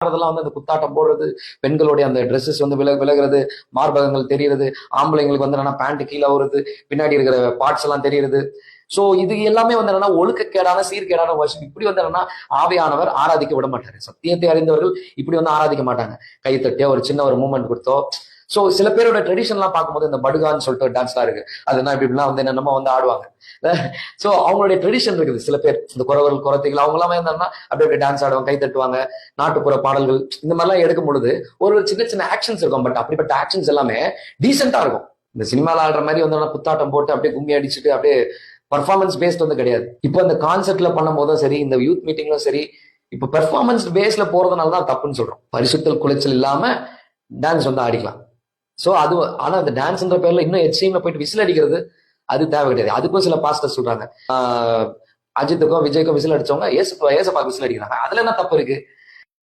அதெல்லாம் வந்து அந்த குத்தாட்டம் போடுறது, பெண்களுடைய அந்த ட்ரெஸ்ஸஸ் வந்து விலகிறது, மார்பகங்கள் தெரியுறது, ஆம்பளைங்களுக்கு வந்து என்னன்னா பேண்ட் கீழே வருது, பின்னாடி இருக்கிற பார்ட்ஸ் எல்லாம் தெரியுது. சோ இது எல்லாமே வந்து என்னன்னா ஒழுக்கக்கேடான சீர்கேடான வருஷம். இப்படி வந்து என்னன்னா ஆவியானவர் ஆராதிக்க விட மாட்டாரு. சத்தியத்தை அறிந்தவர்கள் இப்படி வந்து ஆராதிக்க மாட்டாங்க. கை தட்டியோ ஒரு சின்ன ஒரு மூமெண்ட் கொடுத்தோ. சோ சில பேரோட ட்ரெடிஷன் எல்லாம் பார்க்கும்போது இந்த படுகான்னு சொல்லிட்டு டான்ஸ் தான் இருக்கு. அதுதான் இப்படிலாம் வந்து என்னென்னமோ வந்து ஆடுவாங்க. சோ அவங்களுடைய ட்ரெடிஷன் இருக்குது. சில பேர் இந்த குறவர்கள் குறத்தைகள் அவங்க எல்லாமே என்னன்னா அப்படியே அப்படியே டான்ஸ் ஆடுவாங்க, கை தட்டுவாங்க, நாட்டுப்புற பாடல்கள் இந்த மாதிரிலாம் எடுக்கும் பொழுது ஒரு சின்ன சின்ன ஆக்ஷன்ஸ் இருக்கும். பட் அப்படிப்பட்ட ஆக்ஷன்ஸ் எல்லாமே டீசென்டா இருக்கும். இந்த சினிமால ஆடுற மாதிரி வந்து குத்தாட்டம் போட்டு அப்படியே கும்மி அடிச்சுட்டு அப்படியே பர்ஃபார்மன்ஸ் பேஸ்ட் வந்து கிடையாது. இப்போ இந்த கான்செர்ட்ல பண்ணும் போதும் சரி, இந்த யூத் மீட்டிங்லும் சரி, இப்போ பெர்ஃபார்மன்ஸ் பேஸ்ல போறதுனால தான் தப்புன்னு சொல்றோம். பரிசுத்தல் குலைச்சல் இல்லாம டான்ஸ் வந்து ஆடிக்கலாம். சோ அது ஆனா அந்த டான்ஸ்ன்ற பேர்ல இன்னும் எக்ஸ்ட்ரீம்ல போயிட்டு விசில் அடிக்கிறது அது தேவை கிடையாது. அதுக்கும் சில பாஸ்டர் சொல்றாங்க, அஜித்துக்கும் விஜய்க்கும் விசில் அடிச்சவங்க ஏசப்பா விசில் அடிக்கிறாங்க. அதுல என்ன தப்பு இருக்கு?